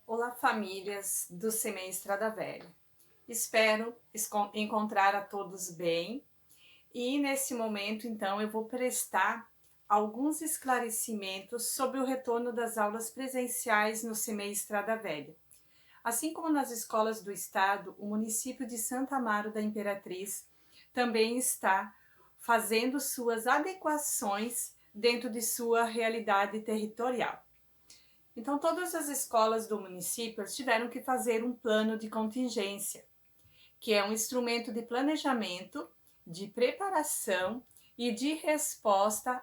Olá, famílias do Semeia Estrada Velha. Espero encontrar a todos bem e nesse momento, então, eu vou prestar alguns esclarecimentos sobre o retorno das aulas presenciais no Semeia Estrada Velha. Assim como nas escolas do estado, o município de Santa Amaro da Imperatriz também está fazendo suas adequações dentro de sua realidade territorial. Então, todas as escolas do município tiveram que fazer um plano de contingência, que é um instrumento de planejamento, de preparação e de resposta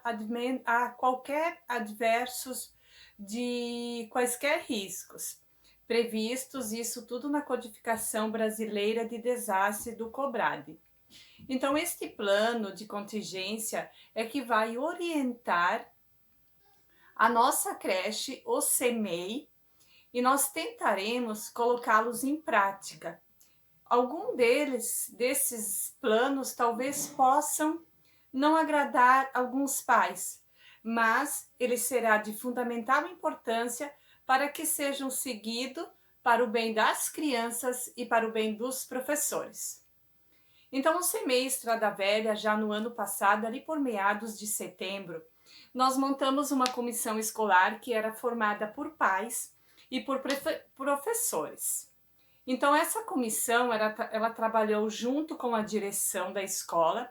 a qualquer adversos de quaisquer riscos previstos, isso tudo na Codificação Brasileira de Desastre do COBRAD. Então, este plano de contingência é que vai orientar a nossa creche, o CEMEI, e nós tentaremos colocá-los em prática. Algum desses planos talvez possam não agradar alguns pais, mas ele será de fundamental importância para que sejam seguidos para o bem das crianças e para o bem dos professores. Então, o CEMEI Estrada Velha, já no ano passado, ali por meados de setembro, nós montamos uma comissão escolar que era formada por pais e por professores. Então, essa comissão, ela trabalhou junto com a direção da escola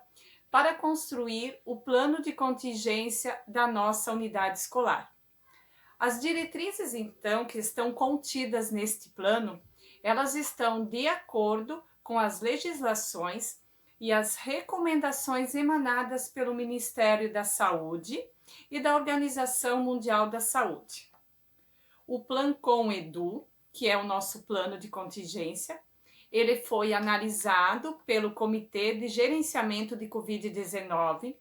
para construir o plano de contingência da nossa unidade escolar. As diretrizes, então, que estão contidas neste plano, elas estão de acordo com as legislações e as recomendações emanadas pelo Ministério da Saúde e da Organização Mundial da Saúde. O Plancom Edu, que é o nosso plano de contingência, ele foi analisado pelo Comitê de Gerenciamento de Covid-19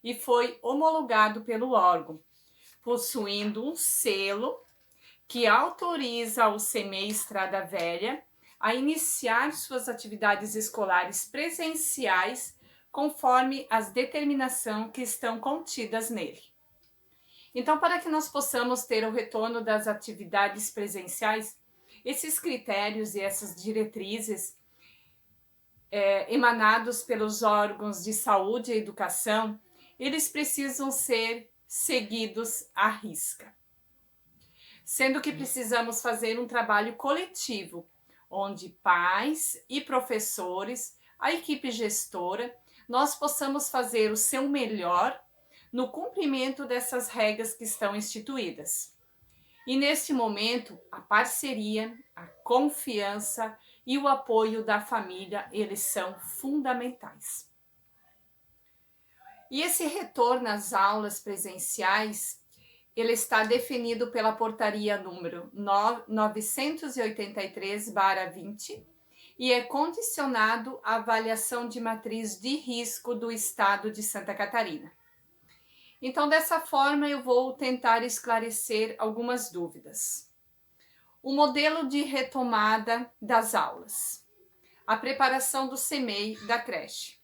e foi homologado pelo órgão, possuindo um selo que autoriza o CEMEI Estrada Velha a iniciar suas atividades escolares presenciais conforme as determinações que estão contidas nele. Então, para que nós possamos ter o retorno das atividades presenciais, esses critérios e essas diretrizes emanados pelos órgãos de saúde e educação, eles precisam ser seguidos à risca. Sendo que precisamos fazer um trabalho coletivo, onde pais e professores, a equipe gestora, nós possamos fazer o seu melhor no cumprimento dessas regras que estão instituídas. E neste momento, a parceria, a confiança e o apoio da família, eles são fundamentais. E esse retorno às aulas presenciais, ele está definido pela portaria número 983/20 e é condicionado à avaliação de matriz de risco do estado de Santa Catarina. Então, dessa forma, eu vou tentar esclarecer algumas dúvidas. O modelo de retomada das aulas. A preparação do CEMEI da creche.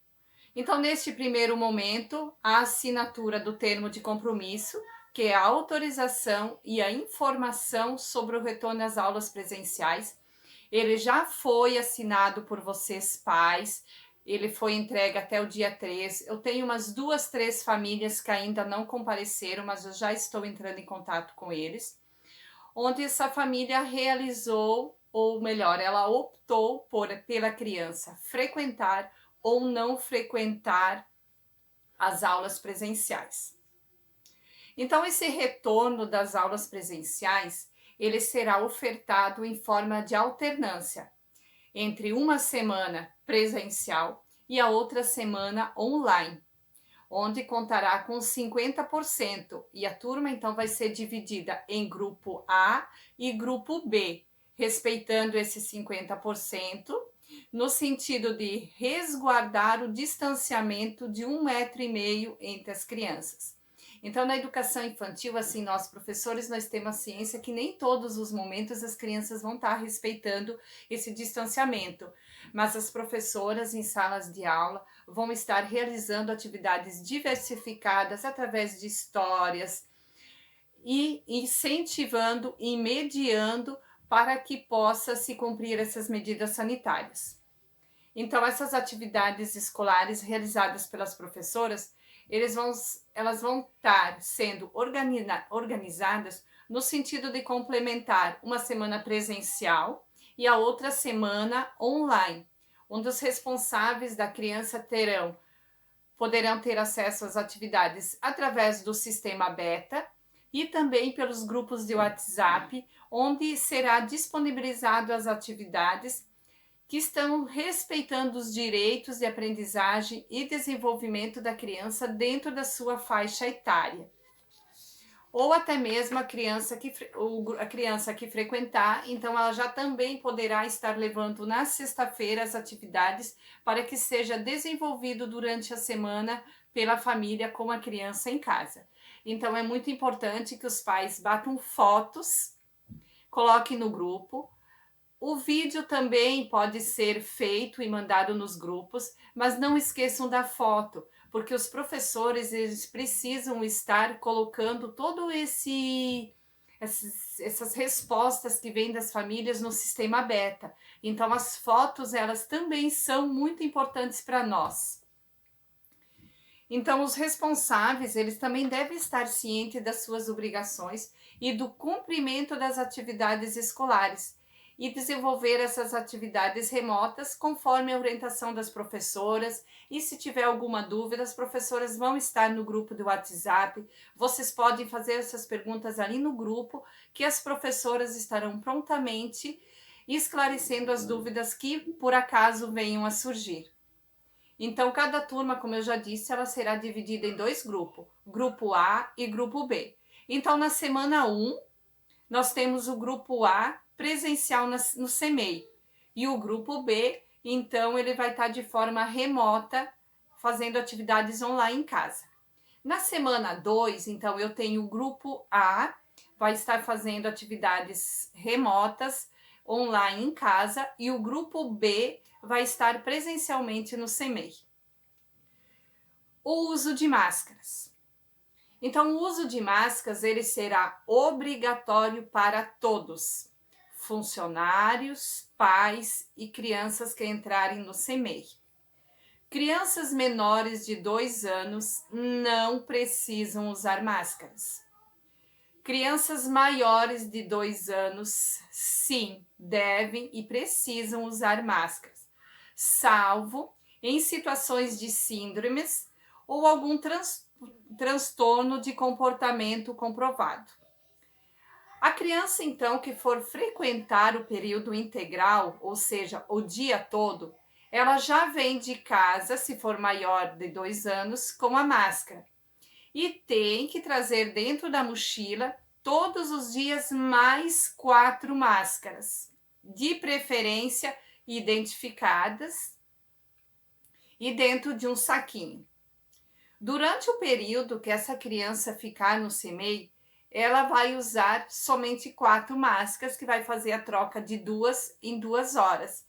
Então, neste primeiro momento, a assinatura do termo de compromisso, que é a autorização e a informação sobre o retorno às aulas presenciais. Ele já foi assinado por vocês, pais. Ele foi entregue até o dia 3. Eu tenho umas 2, 3 famílias que ainda não compareceram, mas eu já estou entrando em contato com eles. Onde essa família realizou, ou melhor, ela optou pela criança frequentar ou não frequentar as aulas presenciais. Então, esse retorno das aulas presenciais, ele será ofertado em forma de alternância entre uma semana presencial e a outra semana online, onde contará com 50% e a turma então vai ser dividida em grupo A e grupo B, respeitando esse 50%, no sentido de resguardar o distanciamento de 1,5 m entre as crianças. Então, na educação infantil, assim, nós professores, nós temos a ciência que nem todos os momentos as crianças vão estar respeitando esse distanciamento, mas as professoras em salas de aula vão estar realizando atividades diversificadas através de histórias e incentivando e mediando para que possa se cumprir essas medidas sanitárias. Então, essas atividades escolares realizadas pelas professoras, elas vão estar sendo organizadas no sentido de complementar uma semana presencial e a outra semana online, onde os responsáveis da criança poderão ter acesso às atividades através do sistema beta e também pelos grupos de WhatsApp, onde será disponibilizado as atividades que estão respeitando os direitos de aprendizagem e desenvolvimento da criança dentro da sua faixa etária. Ou até mesmo a criança que frequentar, então ela já também poderá estar levando na sexta-feira as atividades para que seja desenvolvido durante a semana pela família com a criança em casa. Então é muito importante que os pais batam fotos, coloquem no grupo. O vídeo também pode ser feito e mandado nos grupos, mas não esqueçam da foto, porque os professores eles precisam estar colocando todo essas respostas que vêm das famílias no sistema beta. Então as fotos elas também são muito importantes para nós. Então os responsáveis eles também devem estar cientes das suas obrigações e do cumprimento das atividades escolares e desenvolver essas atividades remotas conforme a orientação das professoras. E se tiver alguma dúvida, as professoras vão estar no grupo do WhatsApp. Vocês podem fazer essas perguntas ali no grupo, que as professoras estarão prontamente esclarecendo as dúvidas que por acaso venham a surgir. Então, cada turma, como eu já disse, ela será dividida em 2 grupos, grupo A e grupo B. Então, na semana 1, nós temos o grupo A presencial no CEMEI e o grupo B, então, ele vai estar de forma remota, fazendo atividades online em casa. Na semana 2, então, eu tenho o grupo A, vai estar fazendo atividades remotas, online em casa, e o grupo B vai estar presencialmente no CEMEI. O uso de máscaras. Então, o uso de máscaras ele será obrigatório para todos, funcionários, pais e crianças que entrarem no CEMEI. Crianças menores de 2 anos não precisam usar máscaras. Crianças maiores de 2 anos, sim, devem e precisam usar máscaras, salvo em situações de síndromes ou algum transtorno de comportamento comprovado. A criança, então, que for frequentar o período integral, ou seja, o dia todo, ela já vem de casa, se for maior de 2 anos, com a máscara. E tem que trazer dentro da mochila, todos os dias, mais 4 máscaras, de preferência identificadas e dentro de um saquinho. Durante o período que essa criança ficar no CEMEI, ela vai usar somente 4 máscaras, que vai fazer a troca de 2 em 2 horas.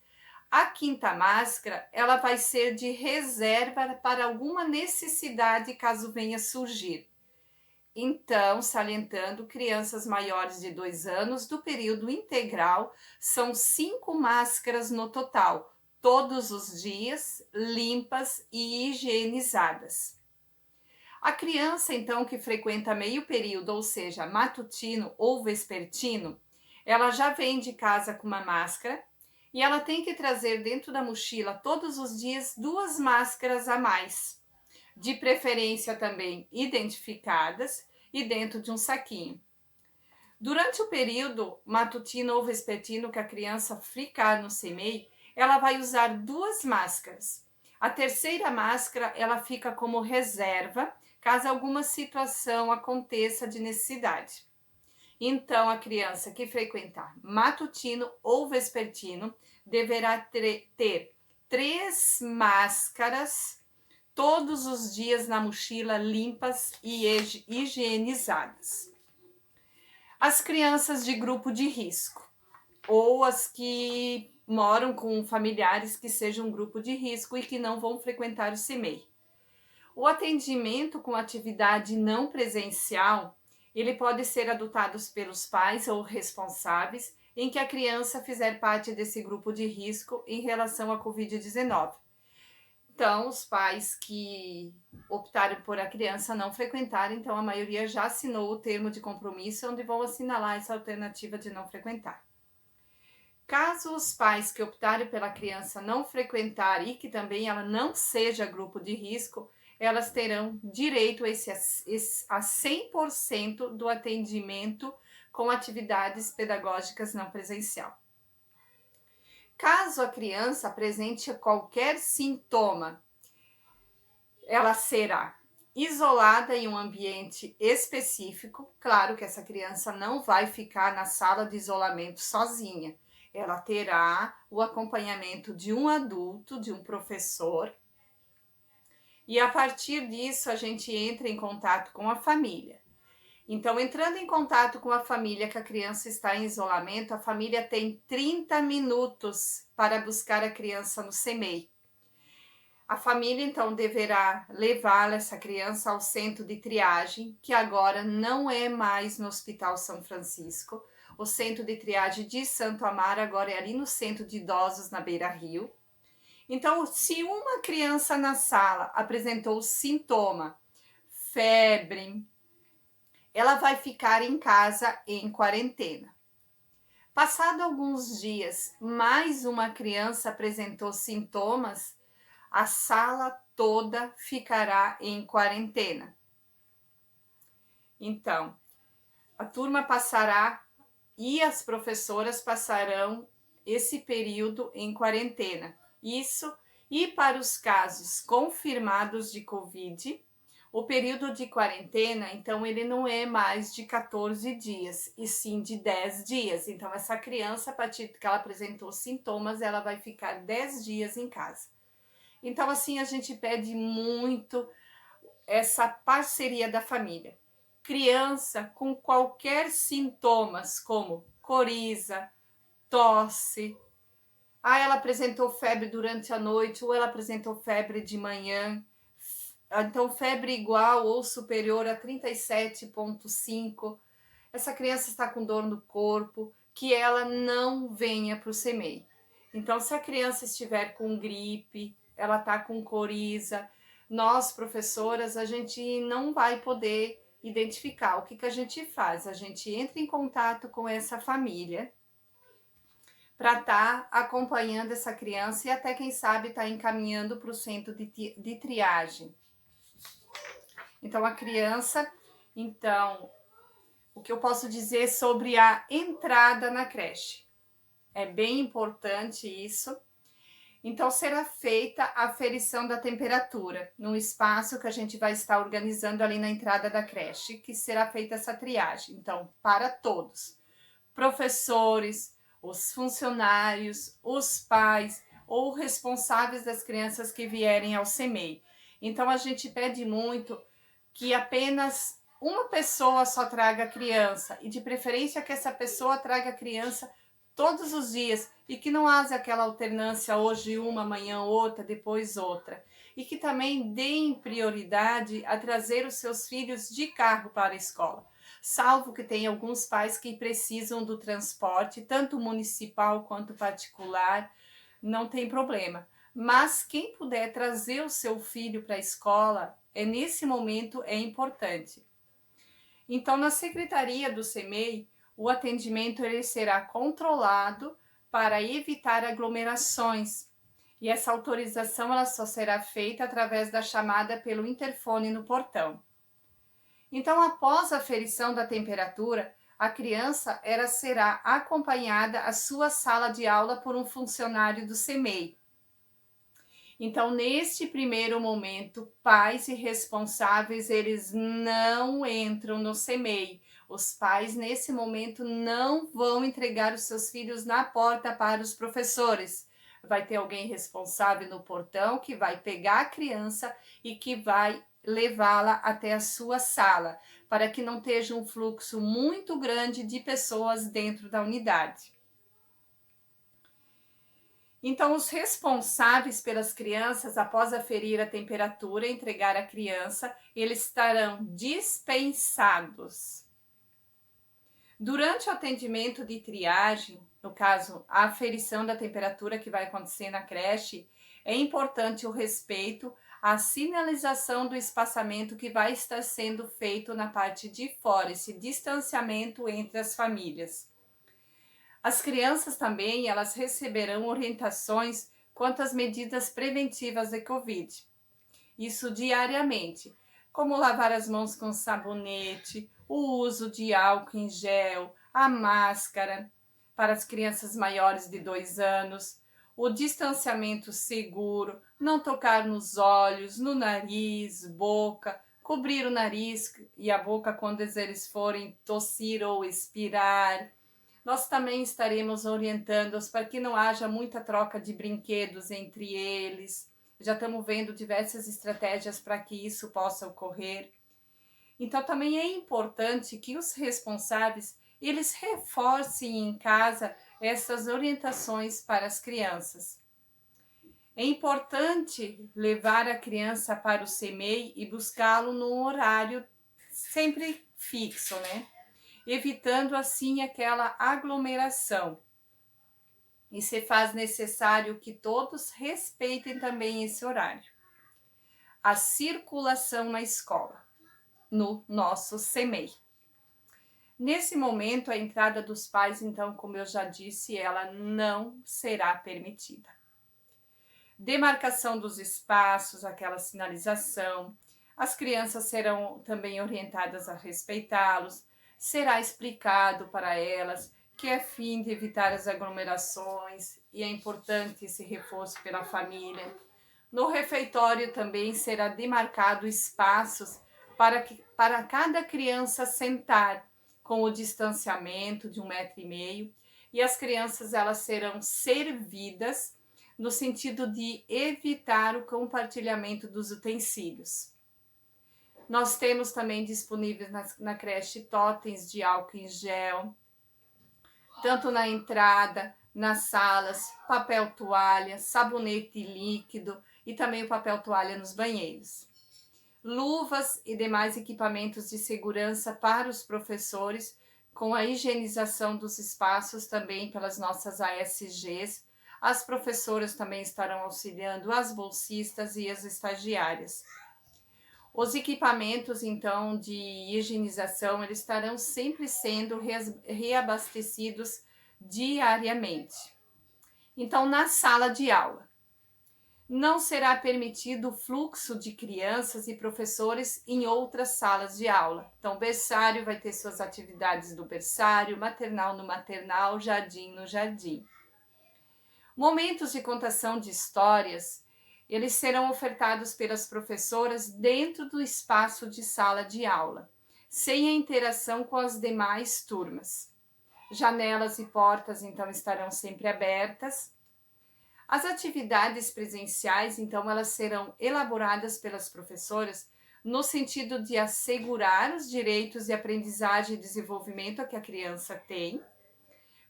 A 5ª máscara, ela vai ser de reserva para alguma necessidade caso venha surgir. Então, salientando, crianças maiores de 2 anos do período integral, são 5 máscaras no total, todos os dias, limpas e higienizadas. A criança, então, que frequenta meio período, ou seja, matutino ou vespertino, ela já vem de casa com uma máscara e ela tem que trazer dentro da mochila todos os dias 2 máscaras a mais, de preferência também identificadas e dentro de um saquinho. Durante o período matutino ou vespertino que a criança ficar no CEMEI, ela vai usar 2 máscaras. A 3ª máscara, ela fica como reserva, caso alguma situação aconteça de necessidade. Então, a criança que frequentar matutino ou vespertino deverá ter 3 máscaras todos os dias na mochila, limpas e higienizadas. As crianças de grupo de risco, ou as que moram com familiares que sejam grupo de risco e que não vão frequentar o CEMEI. O atendimento com atividade não presencial, ele pode ser adotado pelos pais ou responsáveis em que a criança fizer parte desse grupo de risco em relação à Covid-19. Então, os pais que optaram por a criança não frequentar, então a maioria já assinou o termo de compromisso, onde vão assinalar essa alternativa de não frequentar. Caso os pais que optarem pela criança não frequentar e que também ela não seja grupo de risco, elas terão direito a 100% do atendimento com atividades pedagógicas não presencial. Caso a criança apresente qualquer sintoma, ela será isolada em um ambiente específico. Claro que essa criança não vai ficar na sala de isolamento sozinha. Ela terá o acompanhamento de um adulto, de um professor. E a partir disso, a gente entra em contato com a família. Então, entrando em contato com a família que a criança está em isolamento, a família tem 30 minutos para buscar a criança no CEMEI. A família, então, deverá levar essa criança ao centro de triagem, que agora não é mais no Hospital São Francisco. O centro de triagem de Santo Amaro agora é ali no centro de idosos, na Beira Rio. Então, se uma criança na sala apresentou sintoma, febre, ela vai ficar em casa em quarentena. Passado alguns dias, mais uma criança apresentou sintomas, a sala toda ficará em quarentena. Então, a turma passará e as professoras passarão esse período em quarentena. Isso, e para os casos confirmados de Covid, o período de quarentena, então, ele não é mais de 14 dias, e sim de 10 dias. Então, essa criança, a partir que ela apresentou sintomas, ela vai ficar 10 dias em casa. Então, assim, a gente pede muito essa parceria da família. Criança com qualquer sintomas, como coriza, tosse, ela apresentou febre durante a noite, ou ela apresentou febre de manhã, então febre igual ou superior a 37,5, essa criança está com dor no corpo, que ela não venha para o CEMEI. Então, se a criança estiver com gripe, ela está com coriza, nós, professoras, a gente não vai poder identificar. O que a gente faz? A gente entra em contato com essa família para estar acompanhando essa criança e até, quem sabe, estar encaminhando para o centro de triagem. Então, a criança, o que eu posso dizer sobre a entrada na creche? É bem importante isso. Então, será feita a aferição da temperatura, num espaço que a gente vai estar organizando ali na entrada da creche, que será feita essa triagem. Então, para todos, professores, os funcionários, os pais ou responsáveis das crianças que vierem ao CEMEI. Então, a gente pede muito que apenas uma pessoa só traga a criança, e de preferência que essa pessoa traga a criança todos os dias, e que não haja aquela alternância, hoje uma, amanhã outra, depois outra. E que também deem prioridade a trazer os seus filhos de carro para a escola. Salvo que tem alguns pais que precisam do transporte, tanto municipal quanto particular, não tem problema. Mas quem puder trazer o seu filho para a escola, nesse momento é importante. Então, na secretaria do CEMEI, o atendimento ele será controlado para evitar aglomerações. E essa autorização ela só será feita através da chamada pelo interfone no portão. Então, após a aferição da temperatura, a criança será acompanhada à sua sala de aula por um funcionário do CEMEI. Então, neste primeiro momento, pais e responsáveis, eles não entram no CEMEI. Os pais, nesse momento, não vão entregar os seus filhos na porta para os professores. Vai ter alguém responsável no portão que vai pegar a criança e que vai levá-la até a sua sala, para que não esteja um fluxo muito grande de pessoas dentro da unidade. Então, os responsáveis pelas crianças, após aferir a temperatura e entregar a criança, eles estarão dispensados Durante o atendimento de triagem, no caso, a aferição da temperatura que vai acontecer na creche, é importante o respeito à sinalização do espaçamento que vai estar sendo feito na parte de fora, esse distanciamento entre as famílias. As crianças também, elas receberão orientações quanto às medidas preventivas de Covid. Isso diariamente, como lavar as mãos com sabonete, o uso de álcool em gel, a máscara para as crianças maiores de 2 anos, o distanciamento seguro, não tocar nos olhos, no nariz, boca, cobrir o nariz e a boca quando eles forem tossir ou expirar. Nós também estaremos orientando-os para que não haja muita troca de brinquedos entre eles. Já estamos vendo diversas estratégias para que isso possa ocorrer. Então também é importante que os responsáveis, eles reforcem em casa essas orientações para as crianças. É importante levar a criança para o CMEI e buscá-lo num horário sempre fixo, né? Evitando assim aquela aglomeração. E se faz necessário que todos respeitem também esse horário. A circulação na escola, no nosso CMEI. Nesse momento, a entrada dos pais, então, como eu já disse, ela não será permitida. Demarcação dos espaços, aquela sinalização. As crianças serão também orientadas a respeitá-los. Será explicado para elas que é fim de evitar as aglomerações e é importante esse reforço pela família. No refeitório também será demarcado espaços para cada criança sentar com o distanciamento de 1,5 m e as crianças elas serão servidas no sentido de evitar o compartilhamento dos utensílios. Nós temos também disponíveis na creche totens de álcool em gel, tanto na entrada, nas salas, papel toalha, sabonete líquido e também o papel toalha nos banheiros. Luvas e demais equipamentos de segurança para os professores, com a higienização dos espaços também pelas nossas ASGs. As professoras também estarão auxiliando as bolsistas e as estagiárias. Os equipamentos, então, de higienização, eles estarão sempre sendo reabastecidos diariamente. Então, na sala de aula, não será permitido o fluxo de crianças e professores em outras salas de aula. Então, berçário vai ter suas atividades do berçário, maternal no maternal, jardim no jardim. Momentos de contação de histórias, eles serão ofertados pelas professoras dentro do espaço de sala de aula, sem a interação com as demais turmas. Janelas e portas, então, estarão sempre abertas. As atividades presenciais, então, elas serão elaboradas pelas professoras no sentido de assegurar os direitos de aprendizagem e desenvolvimento que a criança tem,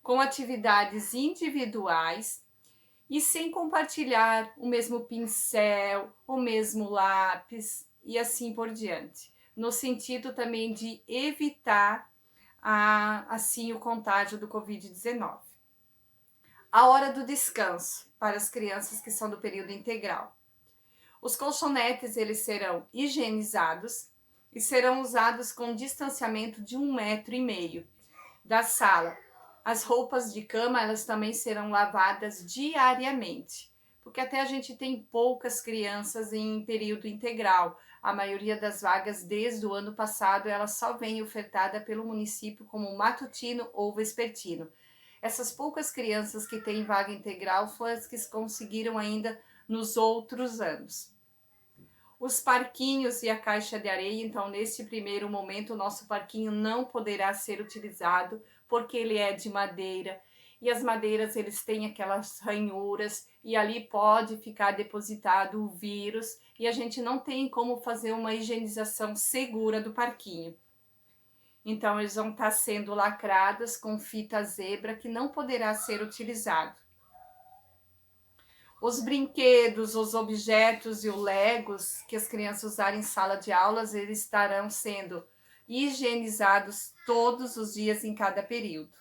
com atividades individuais, e sem compartilhar o mesmo pincel, o mesmo lápis e assim por diante, no sentido também de evitar assim o contágio do Covid-19. A hora do descanso para as crianças que são do período integral. Os colchonetes eles serão higienizados e serão usados com distanciamento de 1,5 m da sala. As roupas de cama, elas também serão lavadas diariamente, porque até a gente tem poucas crianças em período integral. A maioria das vagas desde o ano passado, ela só vem ofertada pelo município como matutino ou vespertino. Essas poucas crianças que têm vaga integral foram as que conseguiram ainda nos outros anos. Os parquinhos e a caixa de areia, então nesse primeiro momento o nosso parquinho não poderá ser utilizado porque ele é de madeira e as madeiras eles têm aquelas ranhuras e ali pode ficar depositado o vírus e a gente não tem como fazer uma higienização segura do parquinho. Então eles vão estar sendo lacradas com fita zebra que não poderá ser utilizado. Os brinquedos, os objetos e os legos que as crianças usarem em sala de aulas, eles estarão sendo higienizados todos os dias em cada período.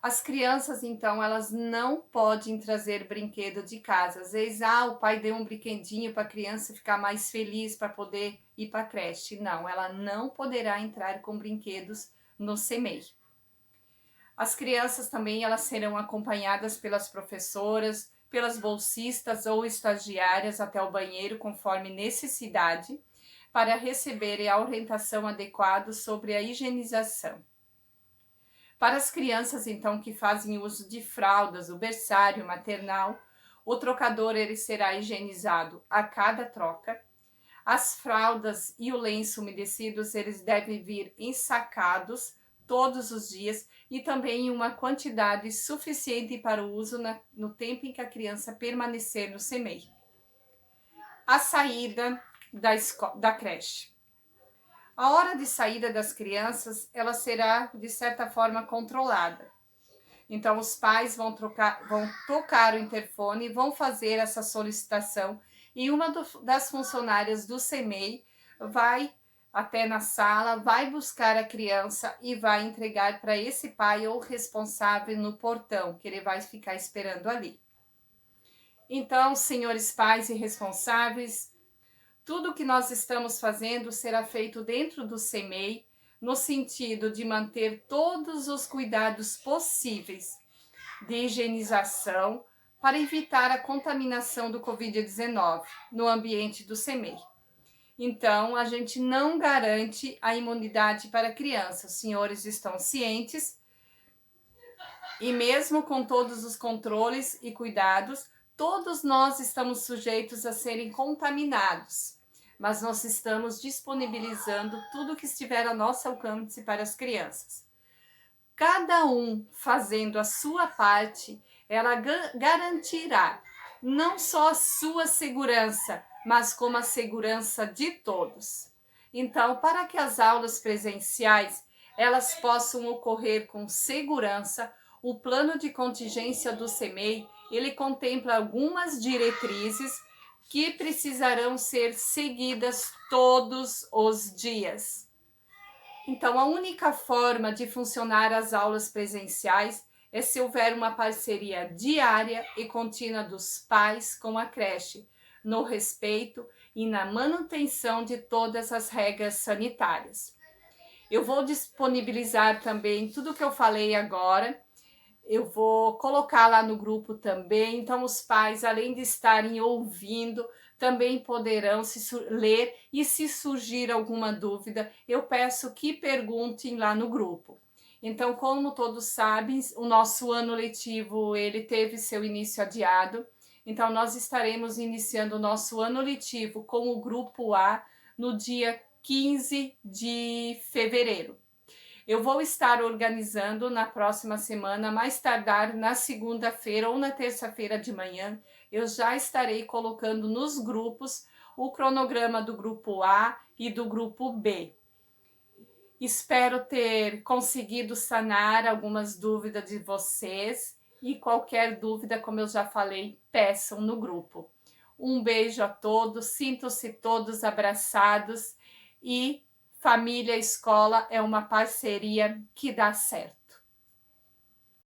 As crianças, então, elas não podem trazer brinquedo de casa. Às vezes, o pai deu um brinquedinho para a criança ficar mais feliz para poder ir para a creche. Não, ela não poderá entrar com brinquedos no CMEI. As crianças também, elas serão acompanhadas pelas professoras, pelas bolsistas ou estagiárias até o banheiro, conforme necessidade, para receberem a orientação adequada sobre a higienização. Para as crianças, então, que fazem uso de fraldas, o berçário maternal, o trocador ele será higienizado a cada troca. As fraldas e o lenço umedecidos, eles devem vir ensacados todos os dias e também em uma quantidade suficiente para o uso no tempo em que a criança permanecer no CMEI. A saída da creche. A hora de saída das crianças, ela será, de certa forma, controlada. Então, os pais vão tocar o interfone, vão fazer essa solicitação e uma das funcionárias do CMEI vai até na sala, vai buscar a criança e vai entregar para esse pai ou responsável no portão, que ele vai ficar esperando ali. Então, senhores pais e responsáveis, tudo que nós estamos fazendo será feito dentro do CMEI, no sentido de manter todos os cuidados possíveis de higienização para evitar a contaminação do Covid-19 no ambiente do CMEI. Então, a gente não garante a imunidade para crianças. Os senhores estão cientes e mesmo com todos os controles e cuidados, todos nós estamos sujeitos a serem contaminados. Mas nós estamos disponibilizando tudo que estiver ao nosso alcance para as crianças. Cada um fazendo a sua parte, ela garantirá não só a sua segurança, mas como a segurança de todos. Então, para que as aulas presenciais elas possam ocorrer com segurança, o plano de contingência do CMEI, ele contempla algumas diretrizes que precisarão ser seguidas todos os dias. Então, a única forma de funcionar as aulas presenciais é se houver uma parceria diária e contínua dos pais com a creche, no respeito e na manutenção de todas as regras sanitárias. Eu vou disponibilizar também tudo que eu falei agora. Eu vou colocar lá no grupo também, então os pais, além de estarem ouvindo, também poderão ler e se surgir alguma dúvida, eu peço que perguntem lá no grupo. Então, como todos sabem, o nosso ano letivo, ele teve seu início adiado, então nós estaremos iniciando o nosso ano letivo com o grupo A no dia 15 de fevereiro. Eu vou estar organizando na próxima semana, mais tardar na segunda-feira ou na terça-feira de manhã, eu já estarei colocando nos grupos o cronograma do grupo A e do grupo B. Espero ter conseguido sanar algumas dúvidas de vocês e qualquer dúvida, como eu já falei, peçam no grupo. Um beijo a todos, sintam-se todos abraçados e família e escola é uma parceria que dá certo.